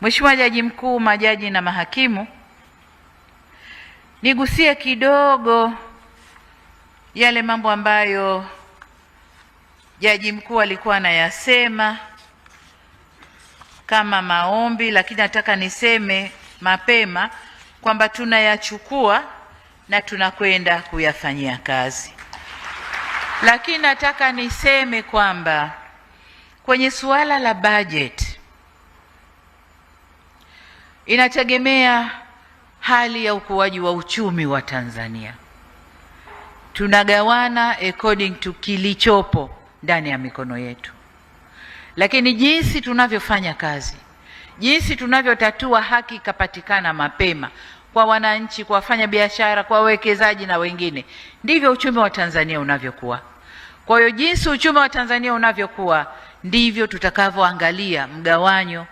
Mheshimiwa Jaji Mkuu, majaji na mahakimu, nigusie kidogo yale mambo ambayo Jaji Mkuu alikuwa anayasema kama maombi, lakini nataka niseme mapema kwamba tunayachukua na tunakwenda kuyafanyia kazi. Lakini nataka niseme kwamba kwenye suala la budget inategemea hali ya ukuaji wa uchumi wa Tanzania. Tunagawana according to kilichopo ndani ya mikono yetu. Lakini jinsi tunavyofanya kazi, jinsi tunavyotatua haki ikapatikana mapema kwa wananchi, kwa wafanya biashara, kwa wawekezaji na wengine, ndivyo uchumi wa Tanzania unavyokuwa. Kwa hiyo jinsi uchumi wa Tanzania unavyokuwa, ndivyo tutakavyoangalia mgawanyo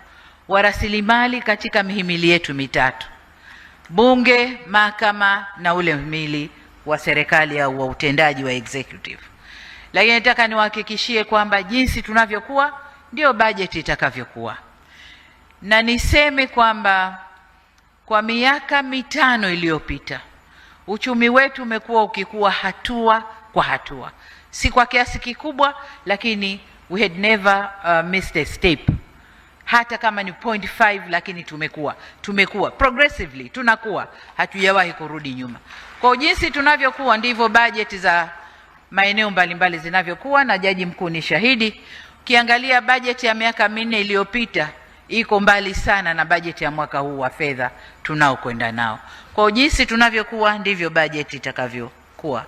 wa rasilimali katika mihimili yetu mitatu: Bunge, mahakama na ule mhimili wa serikali au wa utendaji wa executive. Lakini nataka niwahakikishie kwamba jinsi tunavyokuwa ndio bajeti itakavyokuwa. Na niseme kwamba kwa miaka mitano iliyopita uchumi wetu umekuwa ukikua hatua kwa hatua, si kwa kiasi kikubwa, lakini we had never missed a step. Hata kama ni 0.5, lakini tumekuwa progressively, tunakuwa, hatujawahi kurudi nyuma. Kwa jinsi tunavyokuwa ndivyo bajeti za maeneo mbalimbali zinavyokuwa, na Jaji Mkuu ni shahidi. Ukiangalia bajeti ya miaka minne iliyopita iko mbali sana na bajeti ya mwaka huu wa fedha tunaokwenda nao. Kwa jinsi tunavyokuwa ndivyo bajeti itakavyokuwa.